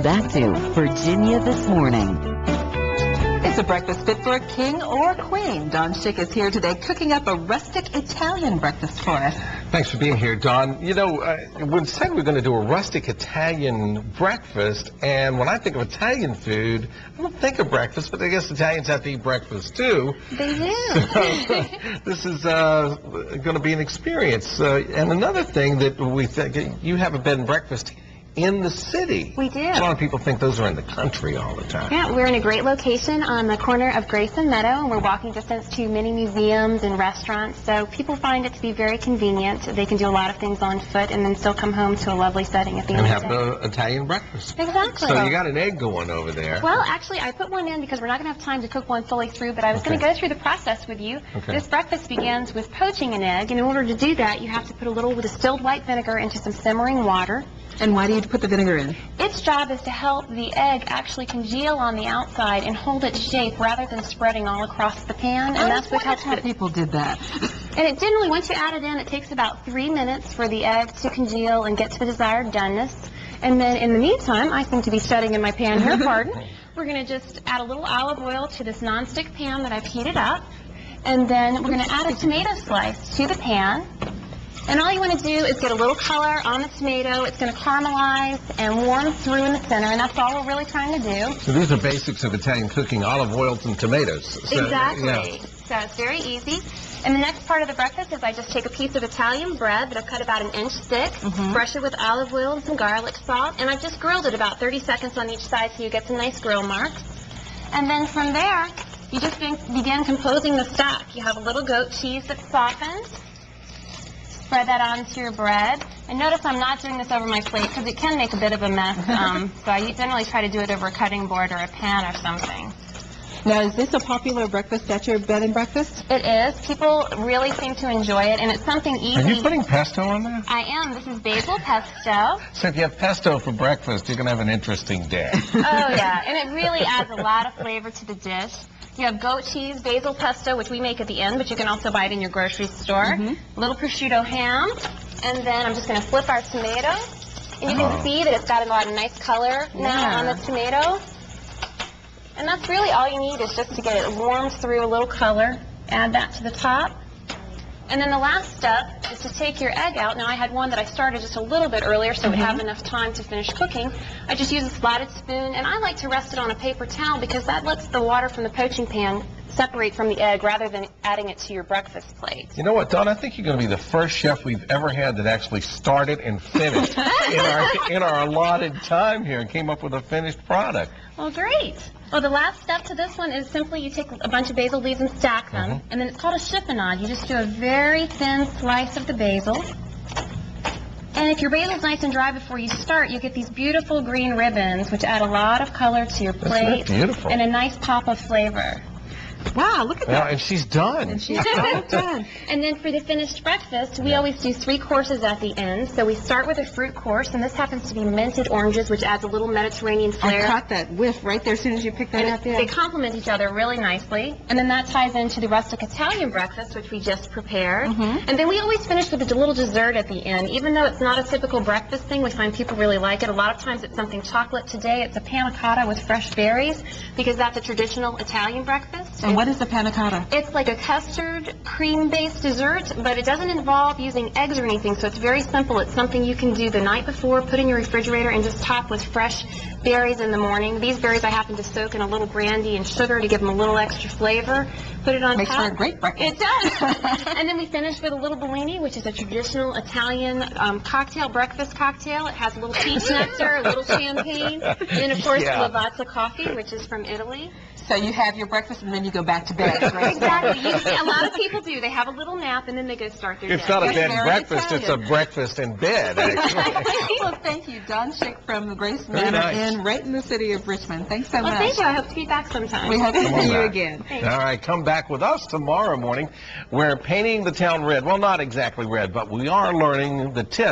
Back to Virginia This Morning. It's a breakfast fit for a king or queen. Don Schick is here today cooking up a rustic Italian breakfast for us. Thanks for being here, Don. You know, we said we're going to do a rustic Italian breakfast, and when I think of Italian food, I don't think of breakfast, but I guess Italians have to eat breakfast too. They do. So, this is going to be an experience. And another thing that we think, you have a bed and breakfast in the city. We do. A lot of people think those are in the country all the time. Yeah, we're in a great location on the corner of Grace and Meadow, and we're walking distance to many museums and restaurants, so people find it to be very convenient. They can do a lot of things on foot and then still come home to a lovely setting at the end of the day. And have an Italian breakfast. Exactly. So you got an egg going over there. Well, actually, I put one in because we're not going to have time to cook one fully through, but I was going to go through the process with you. Okay. This breakfast begins with poaching an egg, and in order to do that, you have to put a little distilled white vinegar into some simmering water. And why do you put the vinegar in? Its job is to help the egg actually congeal on the outside and hold its shape rather than spreading all across the pan. And that's what helps how people did that. And it generally, once you add it in, it takes about 3 minutes for the egg to congeal and get to the desired doneness. And then in the meantime, I seem to be studying in my pan here, pardon. We're going to just add a little olive oil to this nonstick pan that I've heated up. And then we're going to add a tomato slice to the pan. And all you want to do is get a little color on the tomato. It's going to caramelize and warm through in the center, and that's all we're really trying to do. So these are basics of Italian cooking, olive oils and tomatoes. So, Exactly. Yeah. So it's very easy. And the next part of the breakfast is I just take a piece of Italian bread that I've cut about 1 inch thick, brush it with olive oil and some garlic salt, and I've just grilled it about 30 seconds on each side so you get some nice grill marks. And then from there, you just begin composing the stock. You have a little goat cheese that's softened. Spread that onto your bread. And notice I'm not doing this over my plate because it can make a bit of a mess. So I generally try to do it over a cutting board or a pan or something. Now, is this a popular breakfast at your bed and breakfast? It is. People really seem to enjoy it, and it's something easy. Are you putting pesto on there? I am. This is basil pesto. So if you have pesto for breakfast, you're going to have an interesting day. Oh, yeah. And it really adds a lot of flavor to the dish. You have goat cheese, basil pesto, which we make at the end, but you can also buy it in your grocery store. A little prosciutto ham. And then I'm just going to flip our tomato. And you can see that it's got a lot of nice color now on the tomato. And that's really all you need is just to get it warmed through a little color. Add that to the top. And then the last step is to take your egg out. Now, I had one that I started just a little bit earlier so it would have enough time to finish cooking. I just use a slotted spoon, and I like to rest it on a paper towel because that lets the water from the poaching pan separate from the egg rather than adding it to your breakfast plate. You know what, Don? I think you're going to be the first chef we've ever had that actually started and finished in our allotted time here and came up with a finished product. Well, great. Well, the last step to this one is simply you take a bunch of basil leaves and stack them, and then it's called a chiffonade. You just do a very thin slice of the basil. And if your basil's nice and dry before you start, you get these beautiful green ribbons, which add a lot of color to your plate. That's beautiful. And a nice pop of flavor. Wow, look at that. And she's done. And she's so done. And then for the finished breakfast, we always do 3 courses at the end. So we start with a fruit course, and this happens to be minted oranges, which adds a little Mediterranean flair. I caught that whiff right there as soon as you picked that up. They complement each other really nicely. And then that ties into the rustic Italian breakfast, which we just prepared. And then we always finish with a little dessert at the end. Even though it's not a typical breakfast thing, we find people really like it. A lot of times it's something chocolate. Today it's a panna cotta with fresh berries because that's a traditional Italian breakfast. And what is the panna cotta? It's like a custard cream-based dessert, but it doesn't involve using eggs or anything, so it's very simple. It's something you can do the night before, put in your refrigerator, and just top with fresh berries in the morning. These berries I happen to soak in a little brandy and sugar to give them a little extra flavor. Put it on Makes top. for a great breakfast. It does. And then we finish with a little Bellini, which is a traditional Italian breakfast cocktail. It has a little peach nectar, a little champagne, and then, of course, Lavazza coffee, which is from Italy. So you have your breakfast and then you go back to bed. Right? Exactly. A lot of people do. They have a little nap and then they go start their day. It's not a bed and breakfast, it's a breakfast in bed, actually. Well, thank you. Don Schick from the Grace Manor Inn right in the city of Richmond. Thanks so much. Well, thank you. I hope to be back sometime. We hope to see you back. again. Thanks. All right, come back with us tomorrow morning. We're painting the town red. Well, not exactly red, but we are learning the tips